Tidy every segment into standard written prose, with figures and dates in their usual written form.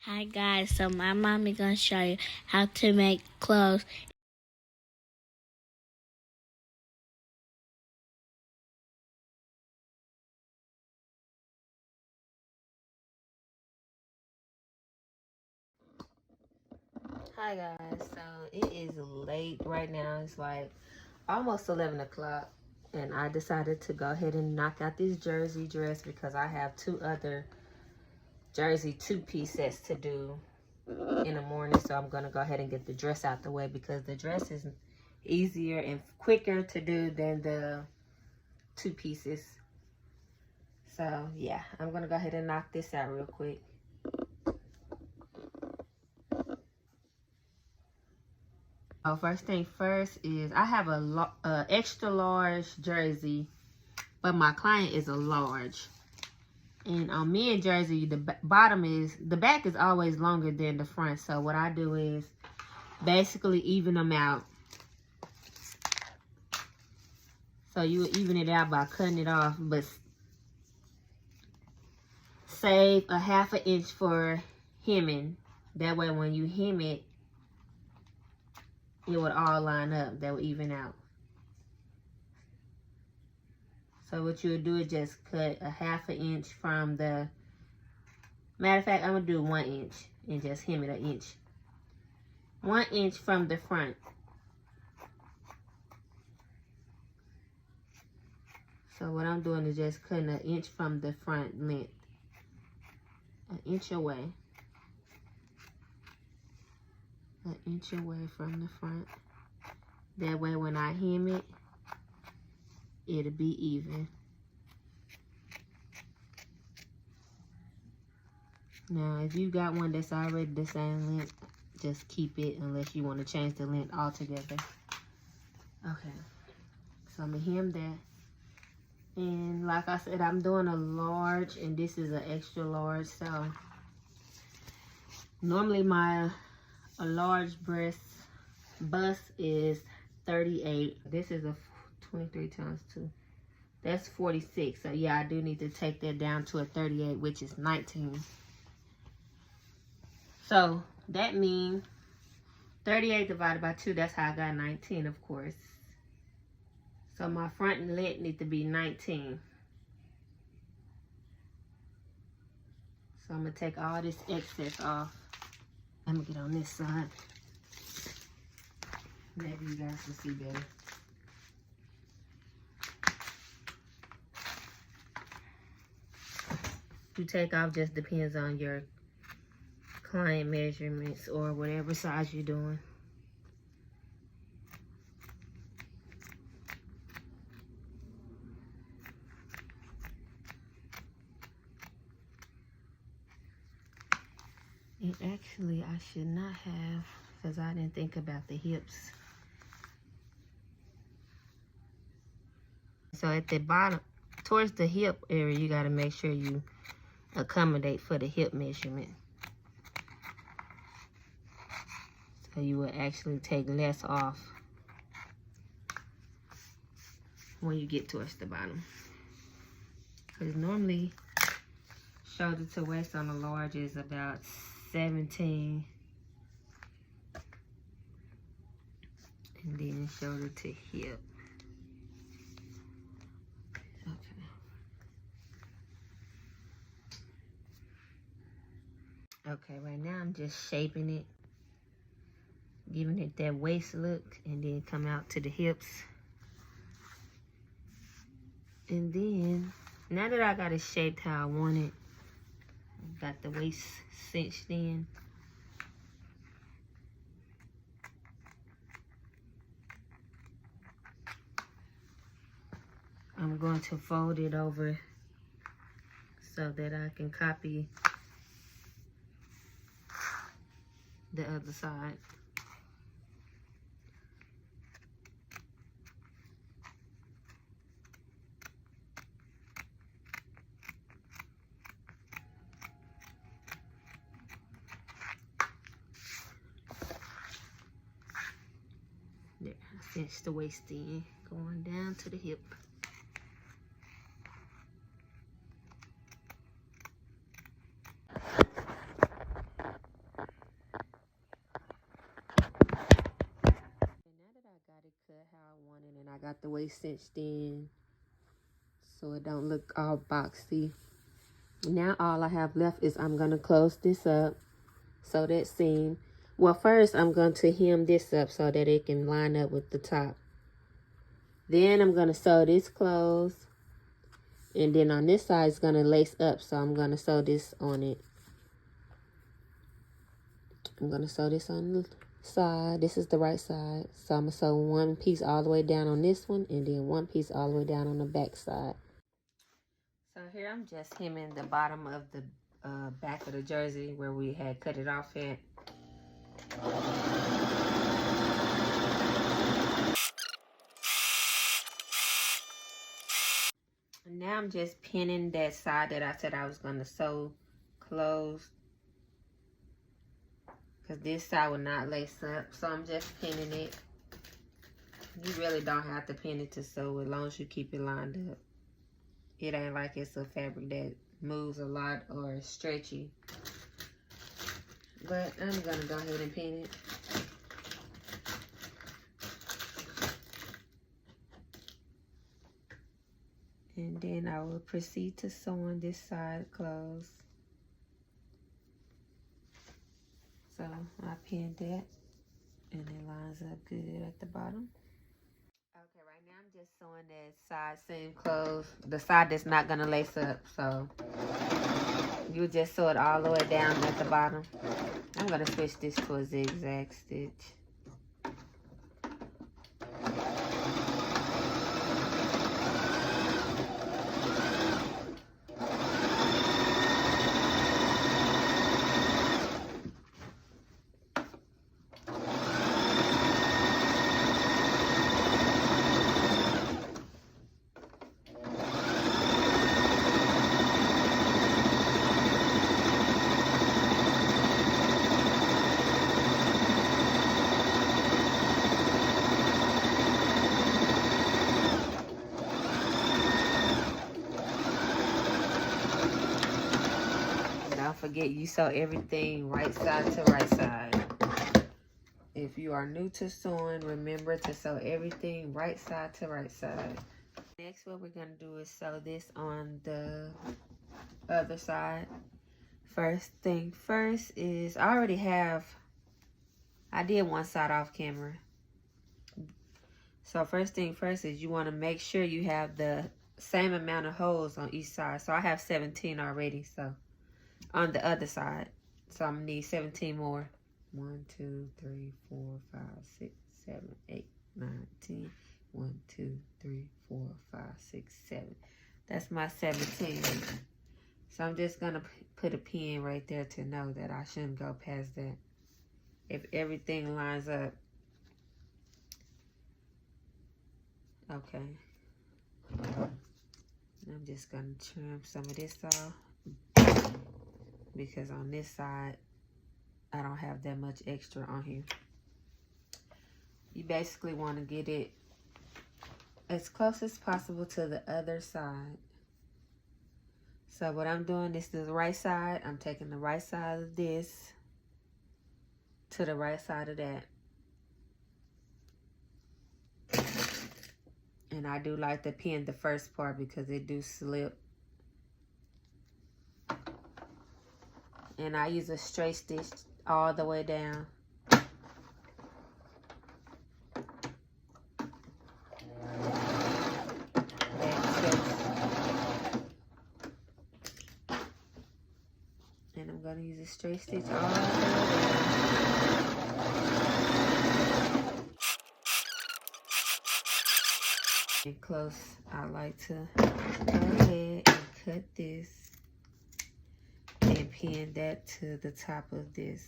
Hi guys, so my mom is gonna show you how to make clothes. Hi guys, so it is late right now. It's like almost 11 o'clock and I decided to go ahead and knock out this jersey dress because I have two other jersey two-piece sets to do in the morning. So I'm gonna go ahead and get the dress out the way because the dress is easier and quicker to do than the two pieces. So yeah, I'm gonna go ahead and knock this out real quick. Oh, first thing first is I have a extra large jersey, but my client is a large. And on me and jersey, the back is always longer than the front. So what I do is basically even them out. So you would even it out by cutting it off, but save a ½ inch for hemming. That way when you hem it, it would all line up. That would even out. So what you would do is just cut a ½ inch from the, matter of fact, I'm going to do 1 inch and just hem it 1 inch. 1 inch from the front. So what I'm doing is just cutting 1 inch from the front length. 1 inch away. 1 inch away from the front. That way when I hem it, it'll be even. Now if you got one that's already the same length, just keep it unless you want to change the length altogether. Okay. So I'm going to hem that. And like I said, I'm doing a large and this is an extra large. So normally a large bust is 38. This is a 23 times 2. That's 46. So yeah, I do need to take that down to a 38, which is 19. So that means 38 divided by 2, that's how I got 19, of course. So my front length needs to be 19. So I'm going to take all this excess off. Let me get on this side. Maybe you guys can see better. You take off just depends on your client measurements or whatever size you're doing. And actually, I should not have, because I didn't think about the hips. So at the bottom, towards the hip area, you got to make sure you accommodate for the hip measurement. So you will actually take less off when you get towards the bottom. Because normally, shoulder to waist on the large is about 17. And then shoulder to hip. Okay, right now I'm just shaping it, giving it that waist look, and then come out to the hips. And then, now that I got it shaped how I want it, got the waist cinched in, I'm going to fold it over so that I can copy the other side. There, I cinched the waist in, going down to the hip. the way cinched in so it don't look all boxy. Now all I have left is I'm going to close this up, sew that seam. Well, first I'm going to hem this up so that it can line up with the top. Then I'm going to sew this closed. And then on this side, it's going to lace up. So I'm going to sew this on it. I'm going to sew this on the side. This is the right side. So I'm going to sew one piece all the way down on this one. And then one piece all the way down on the back side. So here I'm just hemming the bottom of the back of the jersey where we had cut it off at. Now I'm just pinning that side that I said I was going to sew closed, because this side will not lace up. So I'm just pinning it. You really don't have to pin it to sew as long as you keep it lined up. It ain't like it's a fabric that moves a lot or is stretchy. But I'm going to go ahead and pin it. And then I will proceed to sew on this side closed. So I pinned that and it lines up good at the bottom. Okay, right now I'm just sewing that side seam closed. The side that's not gonna lace up, so you just sew it all the way down at the bottom. I'm gonna switch this to a zigzag stitch. Don't forget, you sew everything right side to right side. If you are new to sewing, remember to sew everything right side to right side. Next, what we're going to do is sew this on the other side. First thing first is, I did one side off camera. So first thing first is you want to make sure you have the same amount of holes on each side. So I have 17 already, so on the other side. So I'm going to need 17 more. 1, 2, 3, 4, 5, 6, 7, 8, 9, 10. 1, 2, 3, 4, 5, 6, 7. That's my 17. So I'm just going to put a pin right there to know that I shouldn't go past that. If everything lines up. Okay. I'm just going to trim some of this off, because on this side, I don't have that much extra on here. You basically want to get it as close as possible to the other side. So what I'm doing, this is the right side. I'm taking the right side of this to the right side of that. And I do like to pin the first part because it do slip. And I use a straight stitch all the way down. And I'm going to use a straight stitch all the way down. And close, I like to go ahead and cut this and pin that to the top of this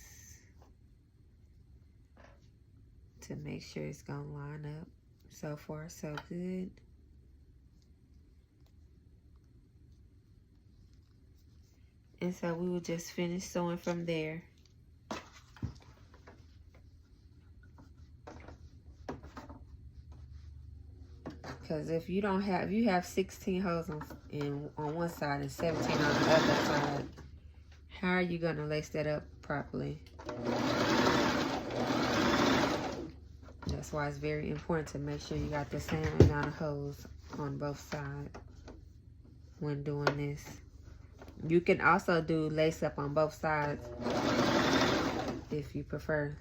to make sure it's gonna line up. So far, so good. And so we will just finish sewing from there. Because if you don't have, you have 16 holes on one side and 17 on the other side, how are you going to lace that up properly? That's why it's very important to make sure you got the same amount of holes on both sides when doing this. You can also do lace up on both sides if you prefer.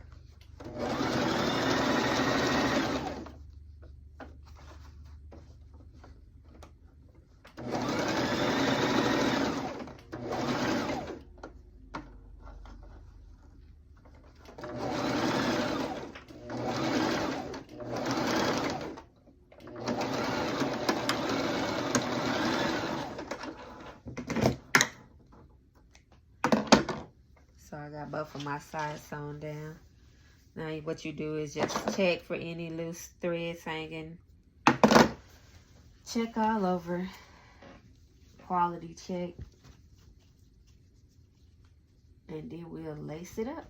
So I got both of my sides sewn down. Now what you do is just check for any loose threads hanging. Check all over. Quality check. And then we'll lace it up.